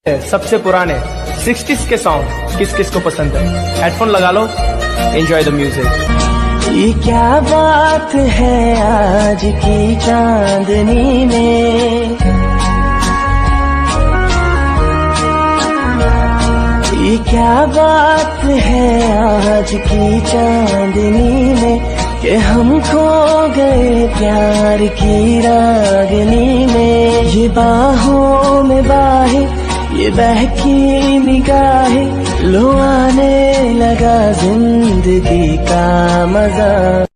सबसे पुराने 60s के सॉन्ग किस किस को पसंद है? हेडफोन लगा लो, एंजॉय द म्यूजिक। ये क्या बात है आज की चांदनी में, ये क्या बात है आज की चांदनी में, कि हम खो गए प्यार की रागनी में। ये बाहों में बाहें, ये बहकी निगाहें, लो आने लगा जिंदगी का मजा।